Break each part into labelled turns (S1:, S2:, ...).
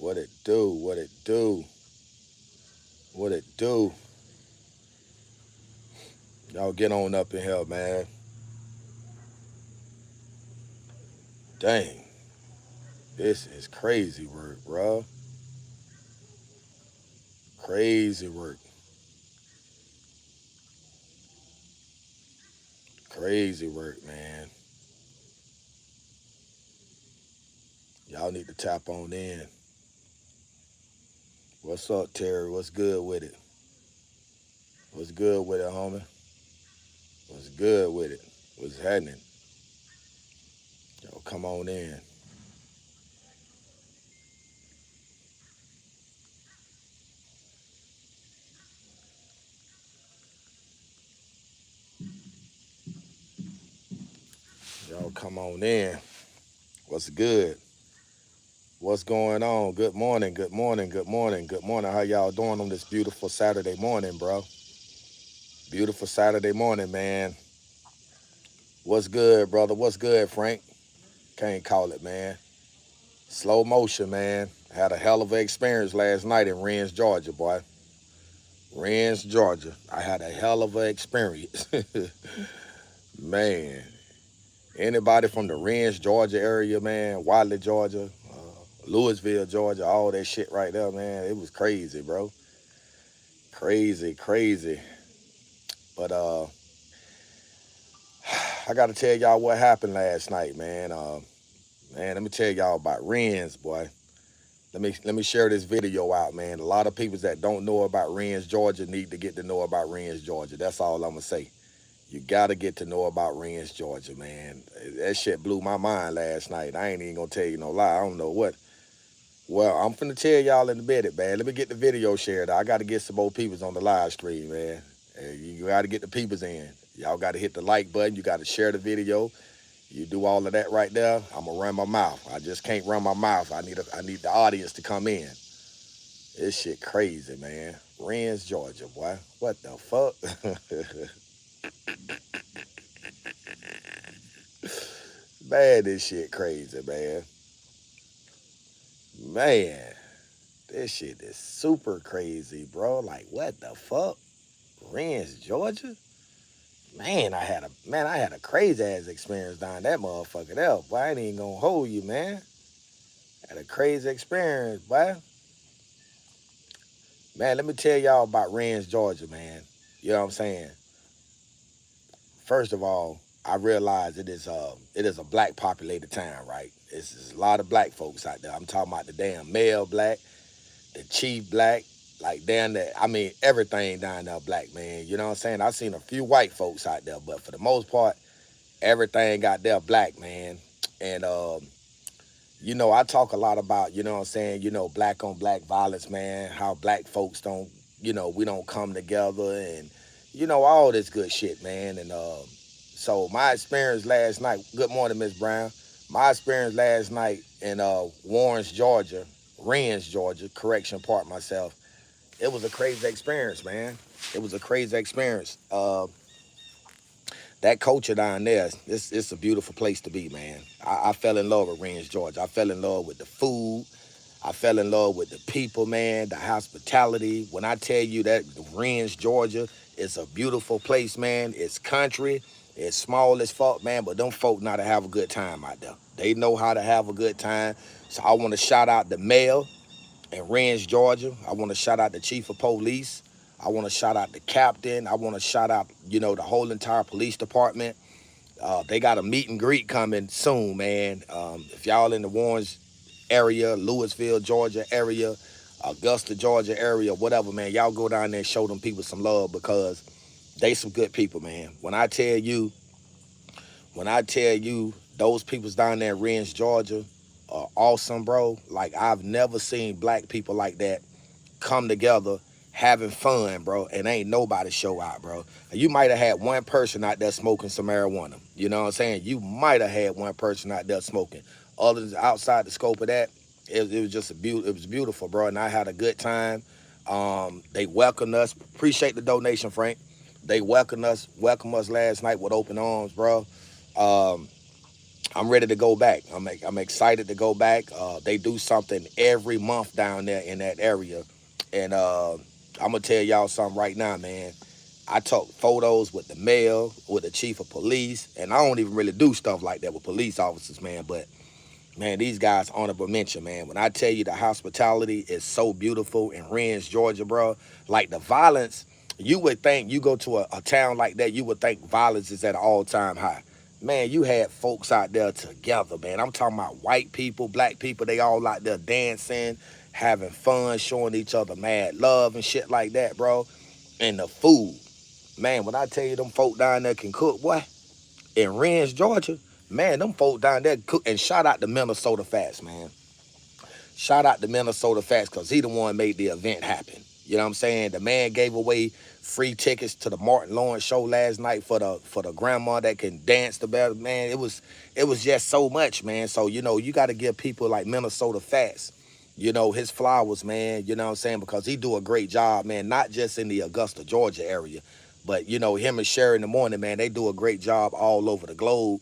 S1: What it do? What it do? What it do? Y'all get on up in here, man. Dang, this is crazy work, bro. Crazy work. Crazy work, man. Y'all need to tap on in. What's up, Terry? What's good with it? What's good with it, homie? What's good with it? What's happening? Yo, come on in. Y'all come on in. What's good? What's going on? Good morning, good morning, good morning, good morning. How y'all doing on this beautiful Saturday morning, bro? Beautiful Saturday morning, man. What's good, brother? What's good, Frank? Can't call it, man. Slow motion, man. Had a hell of an experience last night in Wrens, Georgia, boy. Wrens, Georgia. I had a hell of an experience. Man, anybody from the Wrens, Georgia area, man, Wiley, Georgia, Louisville, Georgia, all that shit right there, man. It was crazy, bro. Crazy, crazy. But I gotta tell y'all what happened last night, man. Man, let me tell y'all about Wrens, boy. Let me share this video out, man. A lot of people that don't know about Wrens, Georgia need to get to know about Wrens, Georgia. That's all I'm gonna say. You gotta get to know about Wrens, Georgia, man. That shit blew my mind last night. I ain't even gonna tell you no lie. I don't know what. Well, I'm finna tell y'all in a minute, man. Let me get the video shared. I gotta get some more peoples on the live stream, man. You gotta get the peoples in. Y'all gotta hit the like button. You gotta share the video. You do all of that right there, I'm gonna run my mouth. I just can't run my mouth. I need the audience to come in. This shit crazy, man. Wrens, Georgia, boy. What the fuck? Man, this shit crazy, man. Man, this shit is super crazy, bro. Like, what the fuck? Wrens, Georgia? Man, I had a crazy ass experience down that motherfucker there. Boy, I ain't even gonna hold you, man. Had a crazy experience, boy. Man, let me tell y'all about Wrens, Georgia, man. You know what I'm saying? First of all, I realize it is a black populated town, right? It's a lot of black folks out there. I'm talking about the damn male black, the chief black, like down there. I mean, everything down there black, man. You know what I'm saying? I've seen a few white folks out there, but for the most part, everything out there black, man. And I talk a lot about, you know what I'm saying, black on black violence, man, how black folks don't, we don't come together and, all this good shit, man. And so my experience last night, good morning, Miss Brown. My experience last night in Warrens, Georgia, Wrens, Georgia, correction part myself, it was a crazy experience, man. It was a crazy experience. That culture down there, it's a beautiful place to be, man. I fell in love with Wrens, Georgia. I fell in love with the food. I fell in love with the people, man, the hospitality. When I tell you that Wrens, Georgia, is a beautiful place, man. It's country. It's small as fuck, man, but them folk know how to have a good time out there. They know how to have a good time. So I want to shout out the mayor in Wrens, Georgia. I want to shout out the chief of police. I want to shout out the captain. I want to shout out, the whole entire police department. They got a meet and greet coming soon, man. If y'all in the Warrens area, Louisville, Georgia area, Augusta, Georgia area, whatever, man, y'all go down there and show them people some love because they some good people, man. When I tell you those people's down there in Wrens, Georgia are awesome, bro. Like, I've never seen black people like that come together having fun, bro, and ain't nobody show out, bro. You might have had one person out there smoking some marijuana. You know what I'm saying? You might have had one person out there smoking. Other than outside the scope of that, it was just it was beautiful, bro, and I had a good time. They welcomed us. Appreciate the donation, Frank. They welcomed us last night with open arms, bro. Um, I'm ready to go back. I'm excited to go back. They do something every month down there in that area, and I'm gonna tell y'all something right now, man. I took photos with the mayor, with the chief of police, and I don't even really do stuff like that with police officers, man. But man, these guys honorable mention, man. When I tell you the hospitality is so beautiful in Wrens, Georgia, bro, like the violence, you would think you go to a town like that, you would think violence is at an all-time high. Man, you had folks out there together, man. I'm talking about white people, black people, they all out there dancing, having fun, showing each other mad love and shit like that, bro. And the food, man, when I tell you them folk down there can cook, boy, in Wrens, Georgia, man, them folk down there cook. And shout out to Minnesota Fats, man. Shout out to Minnesota Fats, because he the one made the event happen. You know what I'm saying? The man gave away free tickets to the Martin Lawrence show last night for the grandma that can dance the best. Man, it was just so much, man. So, you got to give people like Minnesota Fats, his flowers, man. You know what I'm saying? Because he do a great job, man, not just in the Augusta, Georgia area, but, him and Sherry in the morning, man, they do a great job all over the globe.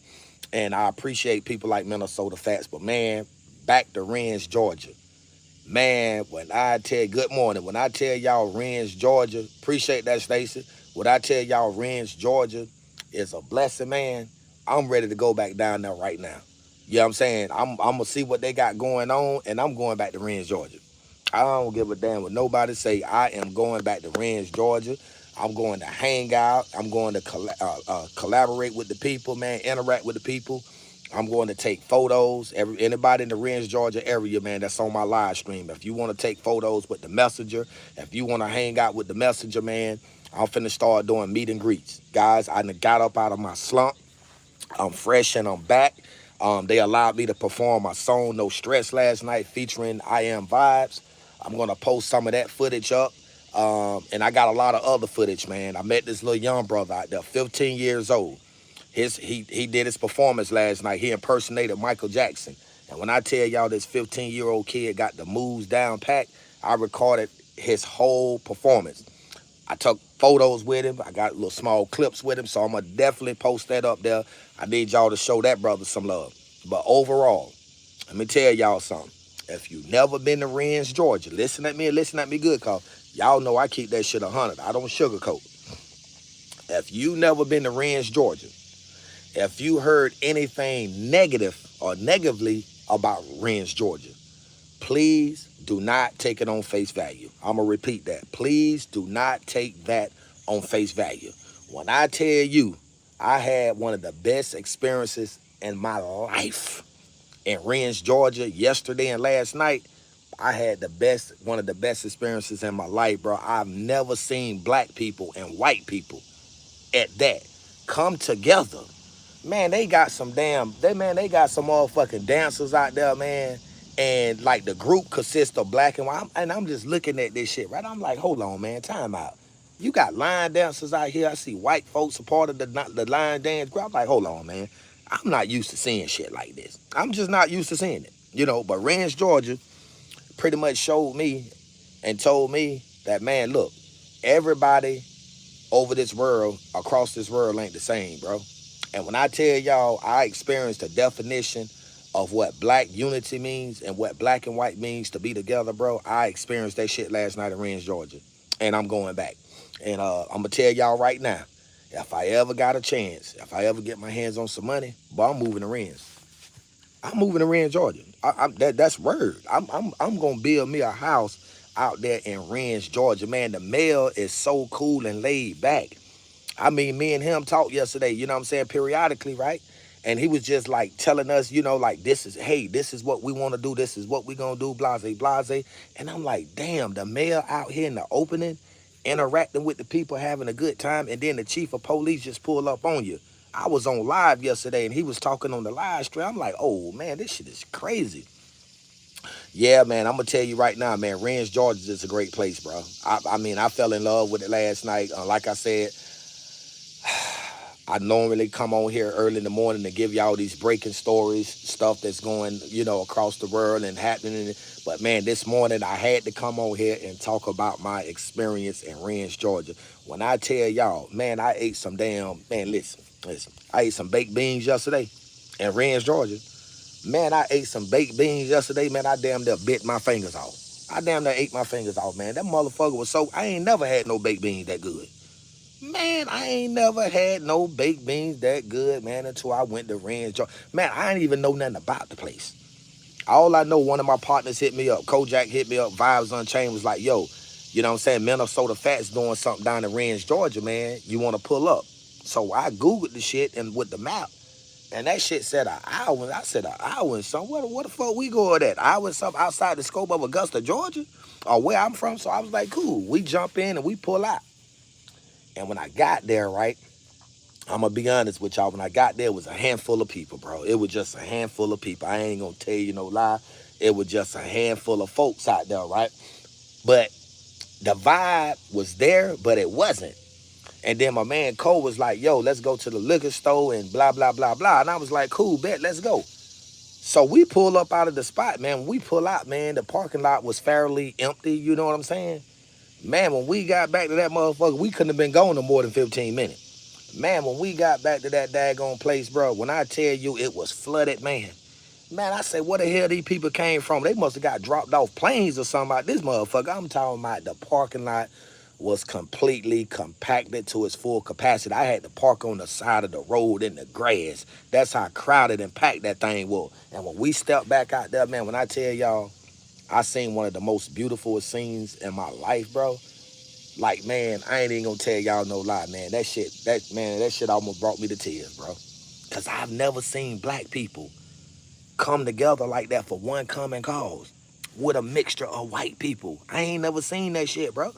S1: And I appreciate people like Minnesota Fats. But, man, back to Wrens, Georgia. Man, when I tell good morning, when I tell y'all Wrens, Georgia, appreciate that, Stacy. When I tell y'all Wrens, Georgia is a blessing, man, I'm ready to go back down there right now. You know what I'm saying? I'm going to see what they got going on, and I'm going back to Wrens, Georgia. I don't give a damn what nobody say. I am going back to Wrens, Georgia. I'm going to hang out. I'm going to collaborate with the people, man, interact with the people. I'm going to take photos. Anybody in the Wrens, Georgia area, man, that's on my live stream. If you want to take photos with the messenger, if you want to hang out with the messenger, man, I'm finna start doing meet and greets. Guys, I done got up out of my slump. I'm fresh and I'm back. They allowed me to perform my song No Stress last night featuring I Am Vibes. I'm going to post some of that footage up. And I got a lot of other footage, man. I met this little young brother out there, 15 years old. He did his performance last night. He impersonated Michael Jackson. And when I tell y'all this 15-year-old kid got the moves down packed, I recorded his whole performance. I took photos with him. I got little small clips with him, so I'm going to definitely post that up there. I need y'all to show that brother some love. But overall, let me tell y'all something. If you never been to Wrens, Georgia, listen at me and listen at me good, because y'all know I keep that shit 100. I don't sugarcoat. If you never been to Wrens, Georgia, if you heard anything negative or negatively about Wrens, Georgia, please do not take it on face value. I'm going to repeat that. Please do not take that on face value. When I tell you I had one of the best experiences in my life in Wrens, Georgia yesterday and last night, I had one of the best experiences in my life, bro. I've never seen black people and white people at that come together. Man, they got some they got some motherfucking dancers out there, man. And like the group consists of black and white. And I'm just looking at this shit, right? I'm like, hold on, man, time out. You got line dancers out here. I see white folks a part of the line dance group. I'm like, hold on, man. I'm not used to seeing shit like this. I'm just not used to seeing it. But Wrens, Georgia pretty much showed me and told me that, man, look, everybody over this world, across this world ain't the same, bro. And when I tell y'all I experienced the definition of what black unity means and what black and white means to be together, bro, I experienced that shit last night in Wrens, Georgia. And I'm going back. And I'm going to tell y'all right now, if I ever got a chance, if I ever get my hands on some money, but I'm moving to Wrens. I'm moving to Wrens, Georgia. That's word. I'm going to build me a house out there in Wrens, Georgia. Man, the mayor is so cool and laid back. I mean, me and him talked yesterday, you know what I'm saying, periodically, right? And he was just like telling us, like, this is what we want to do. This is what we going to do, blase, blase. And I'm like, damn, the mayor out here in the opening, interacting with the people, having a good time. And then the chief of police just pull up on you. I was on live yesterday and he was talking on the live stream. I'm like, oh, man, this shit is crazy. Yeah, man, I'm going to tell you right now, man, Wrens, Georgia is a great place, bro. I mean, I fell in love with it last night. Like I said, I normally come on here early in the morning to give y'all these breaking stories, stuff that's going, across the world and happening. But, man, this morning I had to come on here and talk about my experience in Wrens, Georgia. When I tell y'all, man, I ate some listen. I ate some baked beans yesterday. in Wrens, Georgia. Man, I ate some baked beans yesterday, man. I damn near bit my fingers off. I damn near ate my fingers off, man. That motherfucker was so, I ain't never had no baked beans that good. Man, I ain't never had no baked beans that good, man, until I went to Wrens, Georgia. Man, I ain't even know nothing about the place. All I know, one of my partners hit me up. Kojak hit me up. Vibes Unchained was like, yo, you know what I'm saying? Minnesota Fat's doing something down in Wrens, Georgia, man. You want to pull up? So I Googled the shit and with the map. And that shit said an hour. I said an hour and something. What the fuck we going at? Hour and something outside the scope of Augusta, Georgia? Or where I'm from. So I was like, cool. We jump in and we pull out. And when I got there, right, I'm going to be honest with y'all. When I got there, it was a handful of people, bro. It was just a handful of people. I ain't going to tell you no lie. It was just a handful of folks out there, right? But the vibe was there, but it wasn't. And then my man Cole was like, yo, let's go to the liquor store and blah, blah, blah, blah. And I was like, cool, bet, let's go. So we pull up out of the spot, man. When we pull out, man, the parking lot was fairly empty, you know what I'm saying? Man, when we got back to that motherfucker, we couldn't have been gone no more than 15 minutes. Man, when we got back to that daggone place, bro, when I tell you it was flooded, man. Man, I say, where the hell these people came from? They must have got dropped off planes or something like this motherfucker. I'm talking about the parking lot was completely compacted to its full capacity. I had to park on the side of the road in the grass. That's how crowded and packed that thing was. And when we stepped back out there, man, when I tell y'all, I seen one of the most beautiful scenes in my life, bro. Like, man, I ain't even gonna tell y'all no lie, man. That shit almost brought me to tears, bro. Cause I've never seen black people come together like that for one common cause with a mixture of white people. I ain't never seen that shit, bro.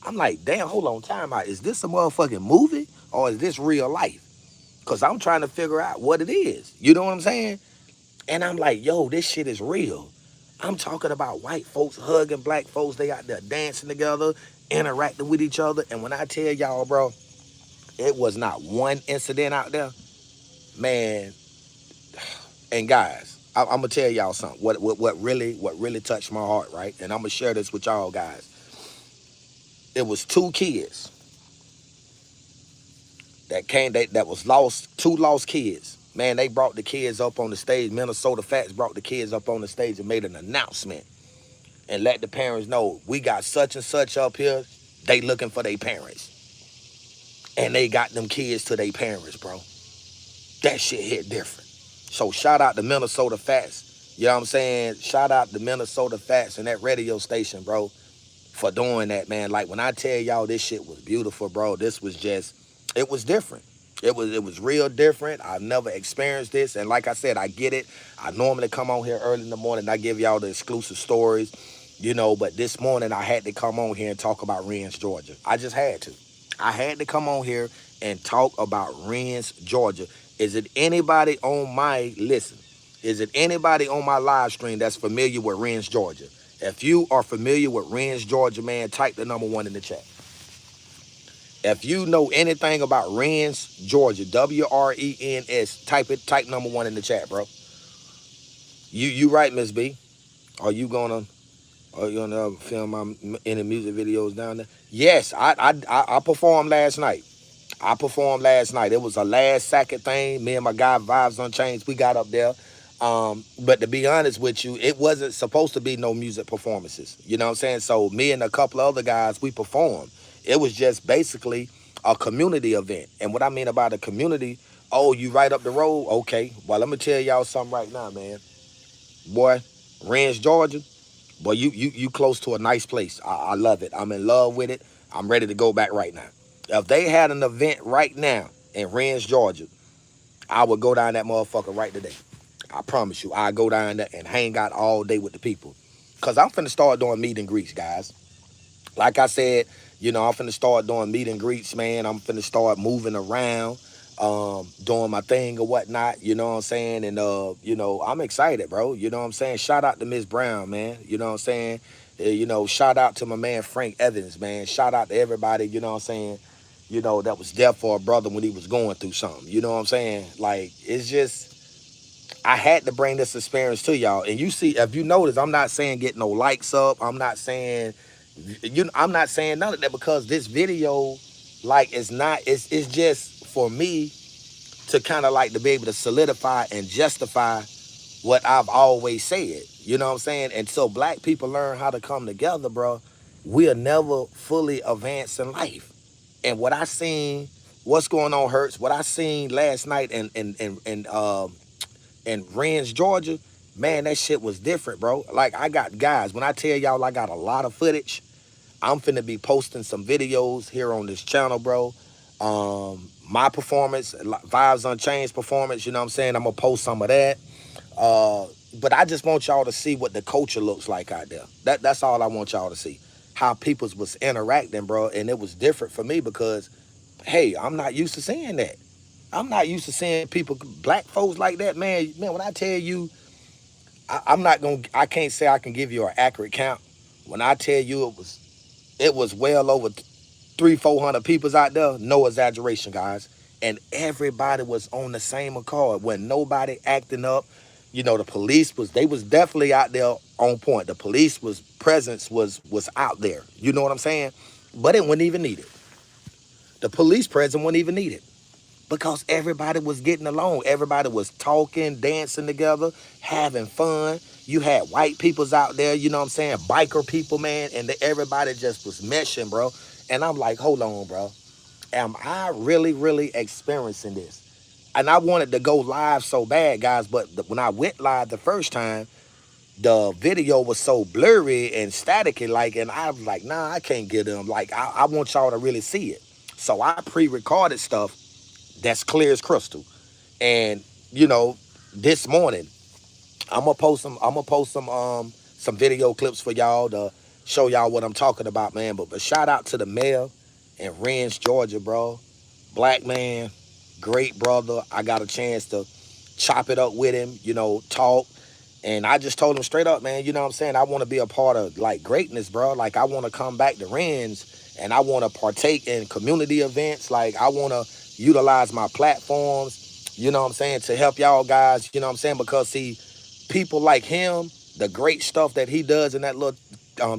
S1: I'm like, damn, hold on, time out. Is this a motherfucking movie or is this real life? Cause I'm trying to figure out what it is. You know what I'm saying? And I'm like, yo, this shit is real. I'm talking about white folks hugging black folks. They out there dancing together, interacting with each other. And when I tell y'all, bro, it was not one incident out there, man. And guys, I'm gonna tell y'all something. What really touched my heart, right? And I'm gonna share this with y'all guys. It was two kids that was lost, two lost kids. Man, they brought the kids up on the stage. Minnesota Fats brought the kids up on the stage and made an announcement and let the parents know we got such and such up here. They looking for their parents. And they got them kids to their parents, bro. That shit hit different. So shout out to Minnesota Fats. You know what I'm saying? Shout out to Minnesota Fats and that radio station, bro, for doing that, man. Like when I tell y'all this shit was beautiful, bro, this was just, it was different. It was real different. I've never experienced this. And like I said, I get it. I normally come on here early in the morning and I give y'all the exclusive stories, you know, but this morning I had to come on here and talk about Wrens, Georgia. I just had to. I had to come on here and talk about Wrens, Georgia. Is it anybody on my, listen, is it anybody on my live stream that's familiar with Wrens, Georgia? If you are familiar with Wrens, Georgia, man, type the number 1 in the chat. If you know anything about Wrens, Georgia, WRENS, type number 1 in the chat, bro. You right, Miss B. Are you gonna film any music videos down there? Yes, I performed last night. It was a last second thing. Me and my guy Vibes Unchained, we got up there. But to be honest with you, it wasn't supposed to be no music performances. You know what I'm saying? So me and a couple of other guys, we performed. It was just basically a community event. And what I mean about a community, oh, you right up the road? Okay. Well, let me tell y'all something right now, man. Boy, Wrens, Georgia, boy, you close to a nice place. I love it. I'm in love with it. I'm ready to go back right now. If they had an event right now in Wrens, Georgia, I would go down that motherfucker right today. I promise you, I go down there and hang out all day with the people. Because I'm finna start doing meet and greets, guys. Like I said, you know, I'm finna start doing meet and greets, man. I'm finna start moving around, doing my thing or whatnot, you know what I'm saying? And, you know, I'm excited, bro. You know what I'm saying? Shout out to Miss Brown, man. You know what I'm saying? You know, shout out to my man Frank Evans, man. Shout out to everybody, you know what I'm saying, you know, that was there for a brother when he was going through something. You know what I'm saying? Like, it's just, I had to bring this experience to y'all. And you see, if you notice, I'm not saying get no likes up. I'm not saying, I'm not saying none of that because this video, like, it's just for me. to kind of like to be able to solidify and justify what I've always said. You know what I'm saying? And so black people learn how to come together, bro. We'll never fully advance in life. And what I seen, what's going on hurts. What I seen last night in Wrens, Georgia, man, that shit was different, bro. Like I got guys, when I tell y'all I got a lot of footage, I'm finna be posting some videos here on this channel, bro. My performance, Vibes Unchanged performance, you know what I'm saying? I'm gonna post some of that. But I just want y'all to see what the culture looks like out there. That's all I want y'all to see. How people was interacting, bro. And it was different for me because, hey, I'm not used to seeing that. I'm not used to seeing people, black folks like that, man. Man, when I tell you, I can't say I can give you an accurate count. When I tell you it was well over 300-400 peoples out there, no exaggeration, guys. And everybody was on the same accord. When nobody acting up, you know, the police they was definitely out there on point. The police presence was out there. You know what I'm saying? But it wasn't even needed. The police presence wasn't even needed because everybody was getting along. Everybody was talking, dancing together, having fun. You had white peoples out there, you know what I'm saying? Biker people, man, and everybody just was meshing, bro. And I'm like, hold on, bro. Am I really, really experiencing this? And I wanted to go live so bad, guys, but when I went live the first time, the video was so blurry and staticky, like, and I was like, nah, I can't get them. Like, I want y'all to really see it. So I pre-recorded stuff that's clear as crystal. And, you know, this morning, I'm gonna post some video clips for y'all to show y'all what I'm talking about, man. But shout out to the mayor in Wrens, Georgia, bro. Black man, great brother. I got a chance to chop it up with him, you know, talk. And I just told him straight up, man, you know what I'm saying? I want to be a part of, like, greatness, bro. Like, I want to come back to Wrens and I want to partake in community events. Like, I want to utilize my platforms, you know what I'm saying, to help y'all guys, you know what I'm saying? Because, see, people like him, the great stuff that he does in that little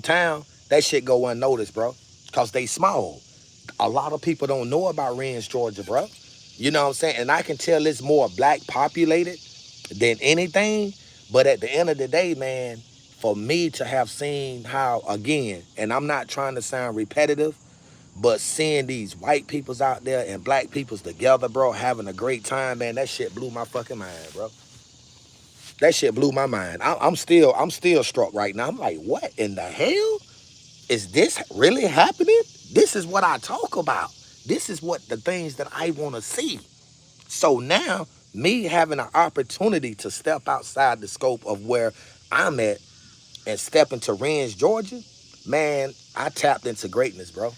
S1: town, that shit go unnoticed, bro. Because they small. A lot of people don't know about Wrens, Georgia, bro. You know what I'm saying? And I can tell it's more black populated than anything. But at the end of the day, man, for me to have seen how, again, and I'm not trying to sound repetitive, but seeing these white peoples out there and black peoples together, bro, having a great time, man, that shit blew my fucking mind, bro. That shit blew my mind. I'm still struck right now. I'm like, what in the hell? Is this really happening? This is what I talk about. This is what the things that I want to see. So now, me having an opportunity to step outside the scope of where I'm at and step into Wrens, Georgia, man, I tapped into greatness, bro.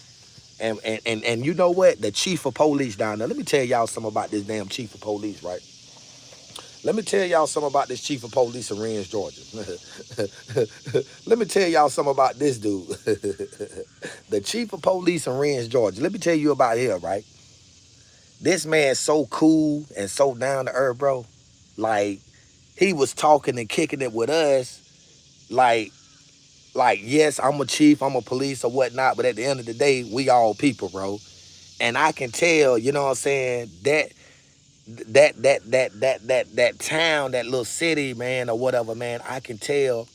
S1: And you know what? The chief of police down there, let me tell y'all something about this damn chief of police, right? Let me tell y'all something about this chief of police in Wrens, Georgia. Let me tell y'all something about this dude. The chief of police in Wrens, Georgia. Let me tell you about him, right? This man's so cool and so down to earth, bro. Like, he was talking and kicking it with us. Like, yes, I'm a chief, I'm a police or whatnot, but at the end of the day, we all people, bro. And I can tell, you know what I'm saying, that town, that little city, man, or whatever, man, I can tell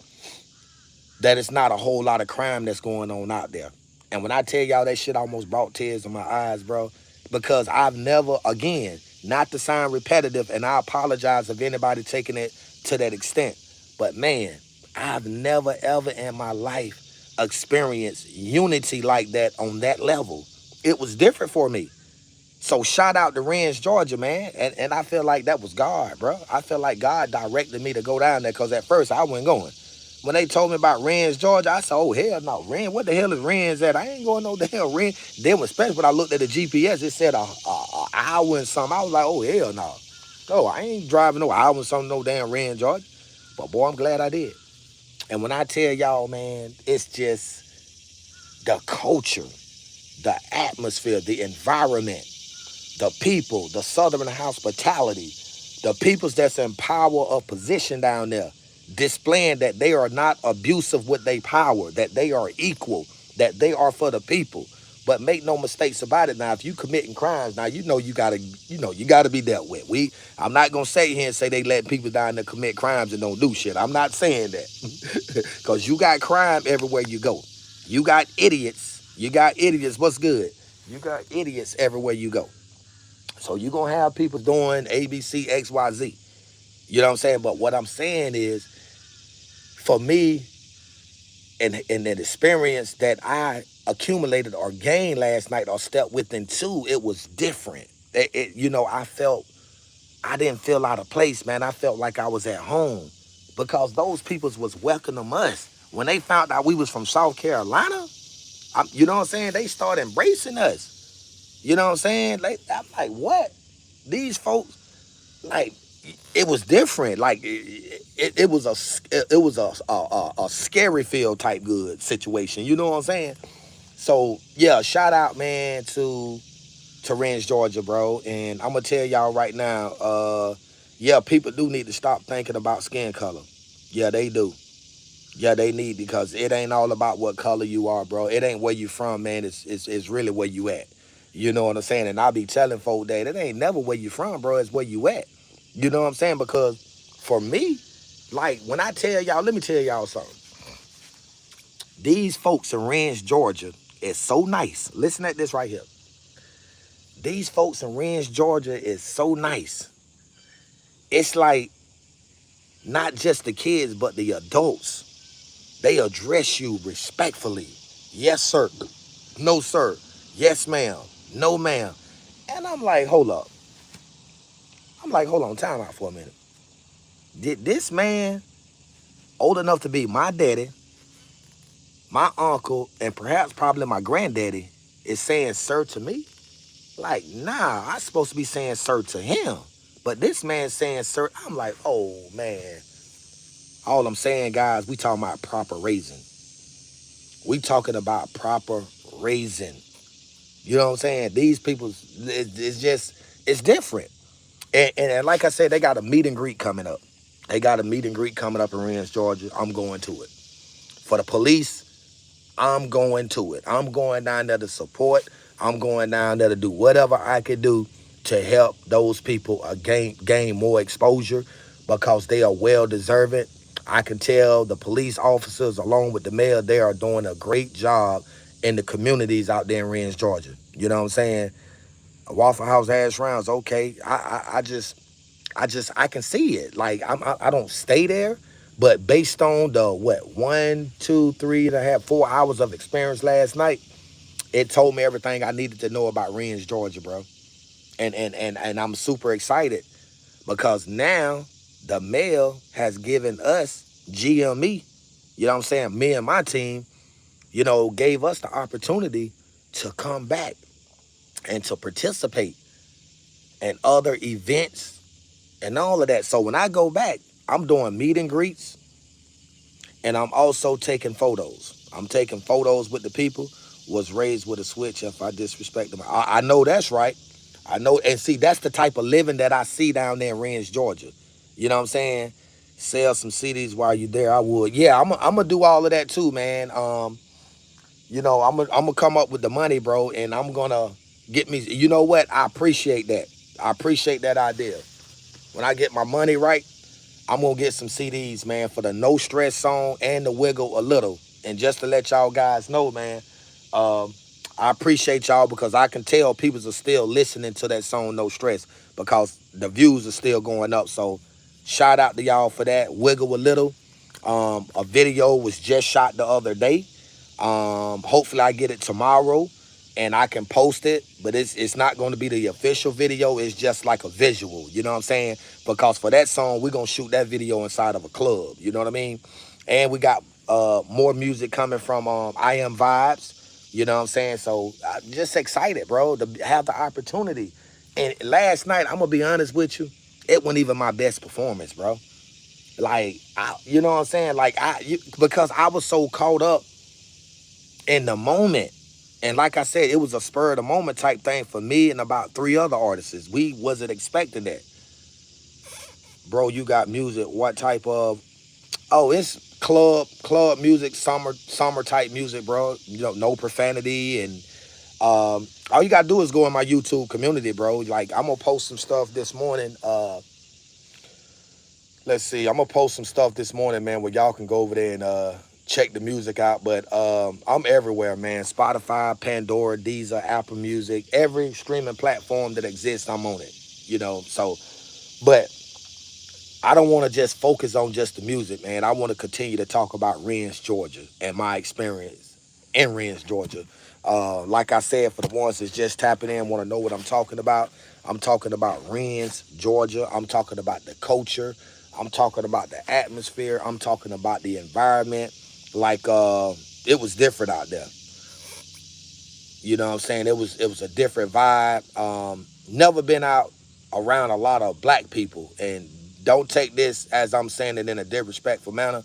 S1: that it's not a whole lot of crime that's going on out there. And when I tell y'all that shit almost brought tears to my eyes, bro, because I've never, again, not to sound repetitive, and I apologize if anybody taking it to that extent, but man, I've never ever in my life experienced unity like that on that level. It was different for me. So shout out to Wrens, Georgia, man. And I feel like that was God, bro. I feel like God directed me to go down there because at first I wasn't going. When they told me about Wrens, Georgia, I said, oh, hell no. Wrens, what the hell is Wrens at? I ain't going no damn Wrens. Then, especially when I looked at the GPS, it said a hour and something. I was like, oh, hell no. No, I ain't driving no hour and something, no damn Wrens, Georgia. But, boy, I'm glad I did. And when I tell y'all, man, it's just the culture, the atmosphere, the environment, the people, the Southern hospitality, the peoples that's in power of position down there, displaying that they are not abusive with their power, that they are equal, that they are for the people. But make no mistakes about it. Now, if you committing crimes, now you gotta be dealt with. I'm not gonna sit here and say they let people down to commit crimes and don't do shit. I'm not saying that. Cause you got crime everywhere you go. You got idiots. You got idiots. What's good? You got idiots everywhere you go. So you gonna have people doing A, B, C, X, Y, Z. You know what I'm saying? But what I'm saying is, for me, and that experience that I accumulated or gained last night or stepped within two, it was different. I didn't feel out of place, man. I felt like I was at home because those peoples was welcoming us. When they found out we was from South Carolina, you know what I'm saying? They started embracing us. You know what I'm saying? I'm like, what? These folks, like, it was different. Like it was a scary feel type good situation. You know what I'm saying? So yeah, shout out, man, to Wrens Georgia, bro. And I'm gonna tell y'all right now, yeah, people do need to stop thinking about skin color. Yeah, they do. Yeah, they need, because it ain't all about what color you are, bro. It ain't where you from, man. It's really where you at. You know what I'm saying? And I be telling folk that it ain't never where you from, bro. It's where you at. You know what I'm saying? Because for me, like, when I tell y'all, let me tell y'all something. These folks in Wrens, Georgia is so nice. Listen at this right here. These folks in Wrens, Georgia is so nice. It's like not just the kids, but the adults. They address you respectfully. Yes, sir. No, sir. Yes, ma'am. No, ma'am. And I'm like, hold up. Hold on, time out for a minute. Did this man, old enough to be my daddy, my uncle, and perhaps probably my granddaddy, is saying sir to me? Like, nah, I'm supposed to be saying sir to him. But this man saying sir, I'm like, oh, man. All I'm saying, guys, we talking about proper raising. We talking about proper raising. You know what I'm saying? These people, it's different. And like I said, they got a meet and greet coming up. They got a meet and greet coming up in Wrens, Georgia. I'm going to it. For the police, I'm going to it. I'm going down there to support. I'm going down there to do whatever I can do to help those people gain more exposure, because they are well deserving. I can tell the police officers, along with the mayor, they are doing a great job in the communities out there in Wrens, Georgia. You know what I'm saying? Waffle House hash rounds, okay. I can see it. Like, I don't stay there, but based on the 4 hours of experience last night, it told me everything I needed to know about Wrens, Georgia, bro. And I'm super excited because now the mayor has given us GME. You know what I'm saying? Me and my team, gave us the opportunity to come back and to participate in other events and all of that. So when I go back, I'm doing meet and greets, and I'm also taking photos. I'm taking photos with the people. Was raised with a switch if I disrespect them. I know that's right. I know, and see, that's the type of living that I see down there in Wrens, Georgia. You know what I'm saying? Sell some CDs while you're there, I would. Yeah, I'm gonna do all of that too, man. I'm gonna come up with the money, bro, and I'm gonna get me. You know what? I appreciate that. I appreciate that idea. When I get my money right, I'm gonna get some CDs, man, for the No Stress song and the Wiggle a Little. And just to let y'all guys know, man, I appreciate y'all, because I can tell people are still listening to that song No Stress, because the views are still going up. So shout out to y'all for that. Wiggle a Little. A video was just shot the other day. Hopefully I get it tomorrow and I can post it, but it's not going to be the official video. It's just like a visual, you know what I'm saying? Because for that song, we're going to shoot that video inside of a club, you know what I mean? And we got more music coming from I Am Vibes, you know what I'm saying? So I'm just excited, bro, to have the opportunity. And last night, I'm going to be honest with you, it wasn't even my best performance, bro. Like, you know what I'm saying? Like, because I was so caught up in the moment. And like I said, it was a spur of the moment type thing for me and about 3 other artists. We wasn't expecting that. Bro, you got music. What type of? Oh, it's club music, summer type music, bro. No profanity and All you gotta do is go in my YouTube community, bro. Like I'm gonna post some stuff this morning. Let's see, I'm gonna post some stuff this morning, man, where y'all can go over there and check the music out. But I'm everywhere, man. Spotify, Pandora, Deezer, Apple Music, every streaming platform that exists, I'm on it. So but I don't want to just focus on just the music, man. I want to continue to talk about Wrens, Georgia, and my experience in Wrens, Georgia. Like I said, for the ones that's just tapping in, want to know what I'm talking about. I'm talking about Wrens, Georgia. I'm talking about the culture. I'm talking about the atmosphere. I'm talking about the environment. Like it was different out there. You know what I'm saying? It was a different vibe. Never been out around a lot of black people, and don't take this as I'm saying it in a disrespectful manner,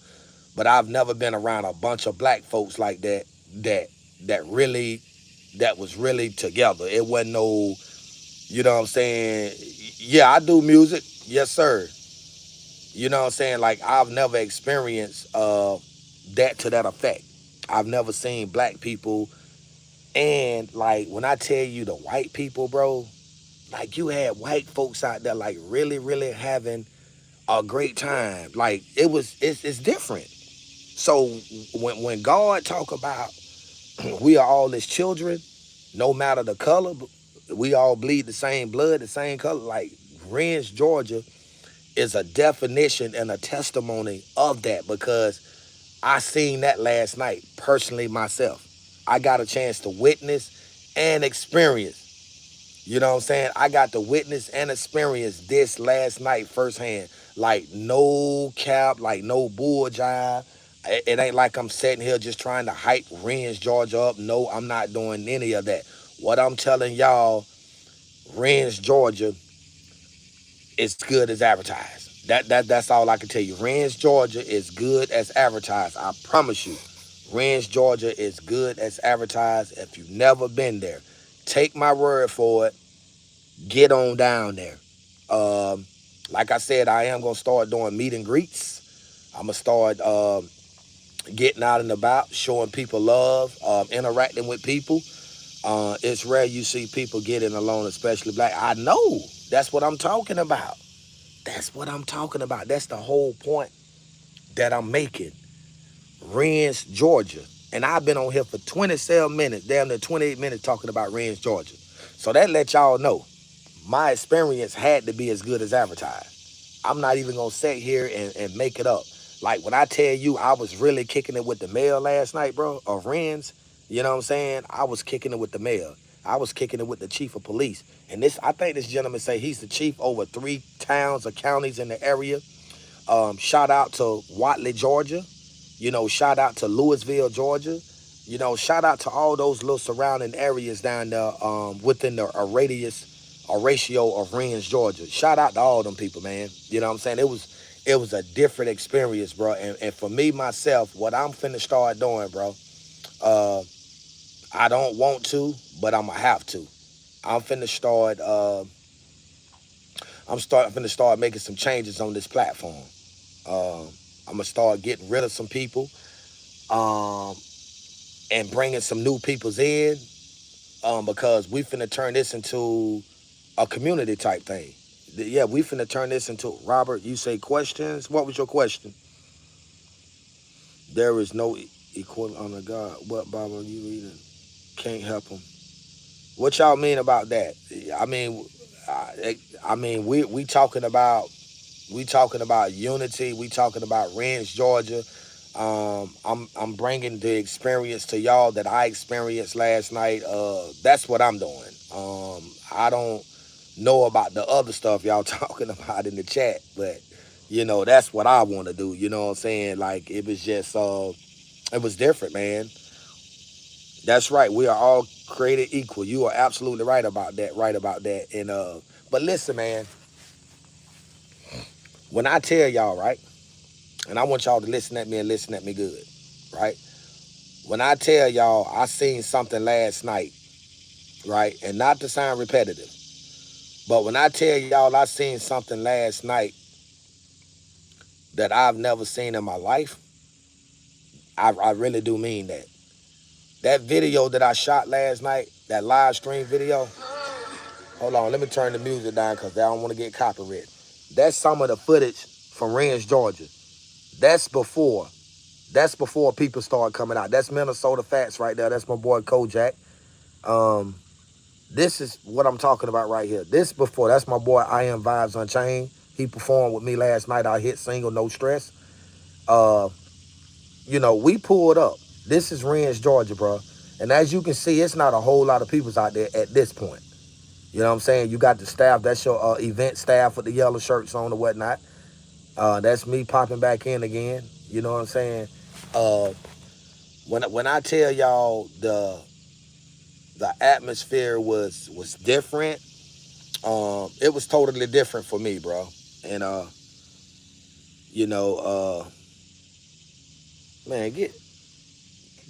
S1: but I've never been around a bunch of black folks like that that that was really together. It wasn't no, you know what I'm saying? Yeah, I do music. Yes, sir. You know what I'm saying? Like I've never experienced that to that effect. I've never seen black people. And like when I tell you the white people, bro, like you had white folks out there like really, really having a great time. Like it's different. So when God talk about we are all his children, no matter the color, we all bleed the same blood, the same color. Like Wrens, Georgia is a definition and a testimony of that because I seen that last night personally myself. I got a chance to witness and experience. You know what I'm saying? I got to witness and experience this last night firsthand. Like no cap, like no bull jive. It ain't like I'm sitting here just trying to hype Wrens, Georgia up. No, I'm not doing any of that. What I'm telling y'all, Wrens, Georgia, is good as advertised. That's all I can tell you. Wrens, Georgia is good as advertised. I promise you. Wrens, Georgia is good as advertised. If you've never been there, take my word for it. Get on down there. Um, like I said, I am gonna start doing meet and greets. I'm gonna start getting out and about, showing people love, interacting with people. It's rare you see people getting along, especially black. I know. That's what I'm talking about. That's what I'm talking about. That's the whole point that I'm making. Wrens, Georgia. And I've been on here for 27 minutes, damn near 28 minutes talking about Wrens, Georgia. So that let y'all know my experience had to be as good as advertised. I'm not even gonna sit here and make it up. Like when I tell you I was really kicking it with the mayor last night, bro, of Wrens, you know what I'm saying? I was kicking it with the mayor. I was kicking it with the chief of police. And this, I think this gentleman say he's the chief over 3 towns or counties in the area. Shout out to Watley, Georgia. Shout out to Louisville, Georgia. Shout out to all those little surrounding areas down there within the a ratio of Wrens, Georgia. Shout out to all them people, man. You know what I'm saying? It was a different experience, bro. And for me myself, what I'm finna start doing, bro, uh, I don't want to, but I'ma have to. I'm finna start. Finna start making some changes on this platform. Um, I'm gonna start getting rid of some people um, and bringing some new peoples in because we finna turn this into a community type thing. Yeah, we finna turn this into Robert. You say questions. What was your question? There is no equal under God. What Bible are you reading? Can't help them. What y'all mean about that? I mean, we talking about unity. We talking about Wrens, Georgia. I'm bringing the experience to y'all that I experienced last night. That's what I'm doing. I don't know about the other stuff y'all talking about in the chat, but that's what I want to do. You know what I'm saying? Like it was just, it was different, man. That's right. We are all created equal. You are absolutely right about that. Right about that. And but listen, man. When I tell y'all, right, and I want y'all to listen at me and listen at me good, right? When I tell y'all I seen something last night, right, and not to sound repetitive, but when I tell y'all I seen something last night that I've never seen in my life, I really do mean that. That video that I shot last night, that live stream video. Hold on, let me turn the music down because I don't want to get copyrighted. That's some of the footage from Wrens, Georgia. That's before. That's before people start coming out. That's Minnesota Fats right there. That's my boy Kojak. Um, this is what I'm talking about right here. This before. That's my boy I Am Vibes Unchained. He performed with me last night. Our hit single, No Stress. Uh, you know, we pulled up. This is Wrens, Georgia, bro. And as you can see, it's not a whole lot of peoples out there at this point. You know what I'm saying? You got the staff. That's your event staff with the yellow shirts on or whatnot. That's me popping back in again. You know what I'm saying? Uh, when I tell y'all the atmosphere was different, it was totally different for me, bro. And you know, man,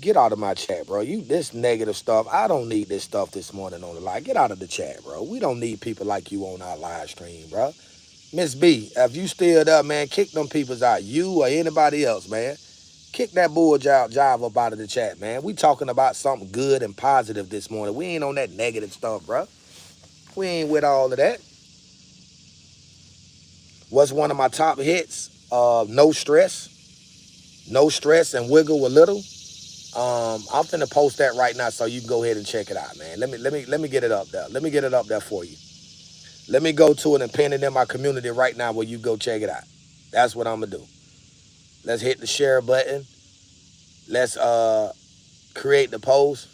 S1: get out of my chat, bro. You this negative stuff. I don't need this stuff this morning on the live. Get out of the chat, bro. We don't need people like you on our live stream, bro. Miss B, if you still there, man, kick them peoples out. You or anybody else, man. Kick that bull jive up out of the chat, man. We talking about something good and positive this morning. We ain't on that negative stuff, bro. We ain't with all of that. What's one of my top hits? No Stress. No Stress and Wiggle a Little. I'm finna post that right now so you can go ahead and check it out, man. Let me get it up there. Let me get it up there for you. Let me go to it and pin it in my community right now where you go check it out. That's what I'm gonna do. Let's hit the share button. Let's create the post.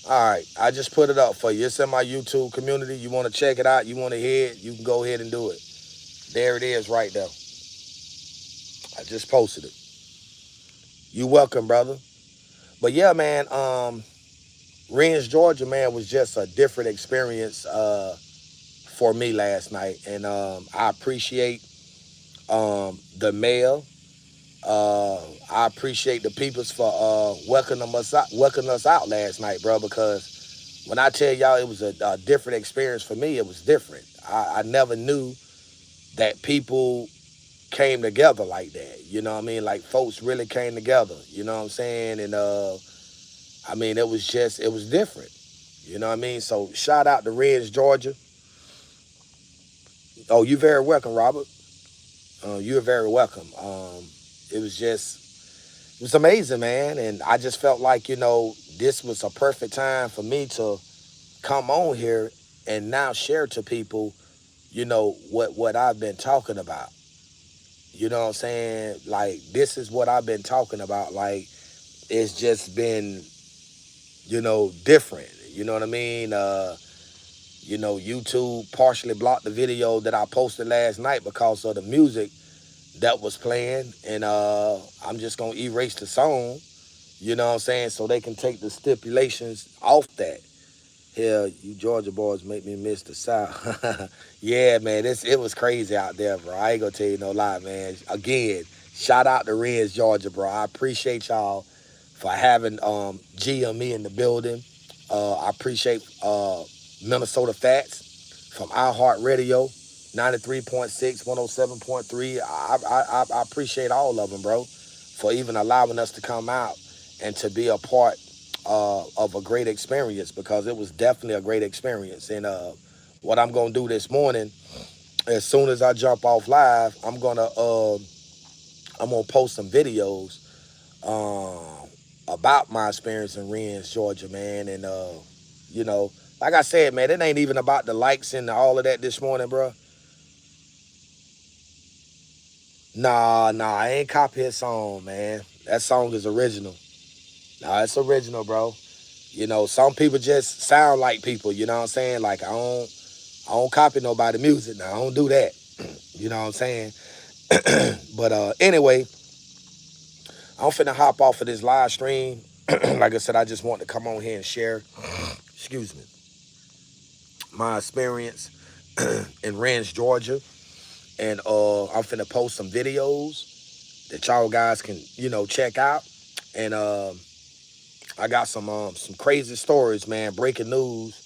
S1: All right, I just put it up for you. It's in my YouTube community. You want to check it out? You want to hear it? You can go ahead and do it. There it is right there. I just posted it. You welcome, brother. But yeah, man, Wrens, Georgia, man, was just a different experience for me last night. And I appreciate the mayor. I appreciate the peoples for welcoming us out last night, bro, because when I tell y'all it was a different experience for me, it was different. I never knew that people came together like that. You know what I mean? Like folks really came together. You know what I'm saying? And I mean, it was different. You know what I mean? So shout out to Wrens, Georgia. Oh, you're very welcome, Robert. You're very welcome. It was amazing, man. And I just felt like, you know, this was a perfect time for me to come on here and now share to people, you know, what I've been talking about. You know what I'm saying? Like, this is what I've been talking about. Like, it's just been, you know, different. You know what I mean? You know, YouTube partially blocked the video that I posted last night because of the music that was playing. And I'm just going to erase the song, you know what I'm saying, so they can take the stipulations off that. Hell, you Georgia boys make me miss the South. Yeah, man, it was crazy out there, bro. I ain't gonna tell you no lie, man. Again, shout out to Wrens, Georgia, bro. I appreciate y'all for having GME in the building. I appreciate Minnesota Fats from iHeartRadio, 93.6, 107.3. I appreciate all of them, bro, for even allowing us to come out and to be a part of a great experience, because it was definitely a great experience. And what I'm gonna do this morning, as soon as I jump off live, I'm gonna post some videos about my experience in Wrens, Georgia, man. And you know, like I said, man, it ain't even about the likes and all of that this morning, bro. Nah, I ain't copy his song, man. That song is original. Nah, it's original, bro. You know, some people just sound like people, you know what I'm saying? Like, I don't copy nobody music now. I don't do that. You know what I'm saying? But anyway, I'm finna hop off of this live stream. Like I said, I just want to come on here and share, excuse me, my experience in Wrens, Georgia. And I'm finna post some videos that y'all guys can, you know, check out. And I got some crazy stories, man, breaking news.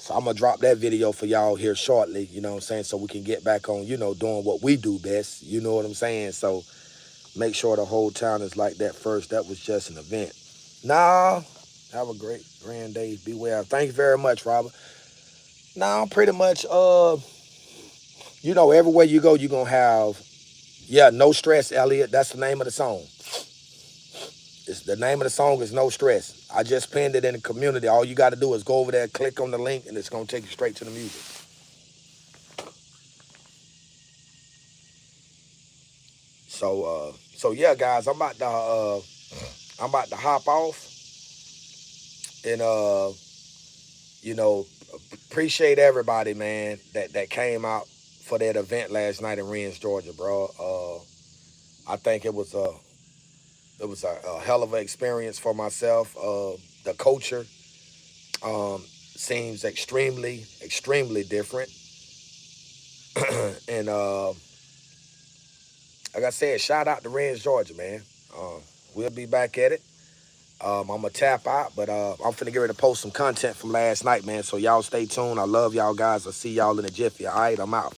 S1: So I'm gonna drop that video for y'all here shortly, you know what I'm saying, so we can get back on, you know, doing what we do best, you know what I'm saying. So Make sure the whole town is like that first. That was just an event. Nah, have a great grand day. Be well. Thank you very much, Robert. Now, pretty much, everywhere you go, you're gonna have, yeah, no stress, Elliot. That's the name of the song. It's the name of the song is No Stress. I just pinned it in the community. All you got to do is go over there, click on the link, and it's gonna take you straight to the music. So yeah, guys, I'm about to hop off, and you know, appreciate everybody, man, that came out for that event last night in Wrens, Georgia, bro. I think it was a hell of an experience for myself. The culture seems extremely different, and like I said, shout out to Wrens, Georgia, man. We'll be back at it. I'm gonna tap out, but I'm finna get ready to post some content from last night, man. So y'all stay tuned. I love y'all guys. I'll see y'all in a jiffy. All right, I'm out.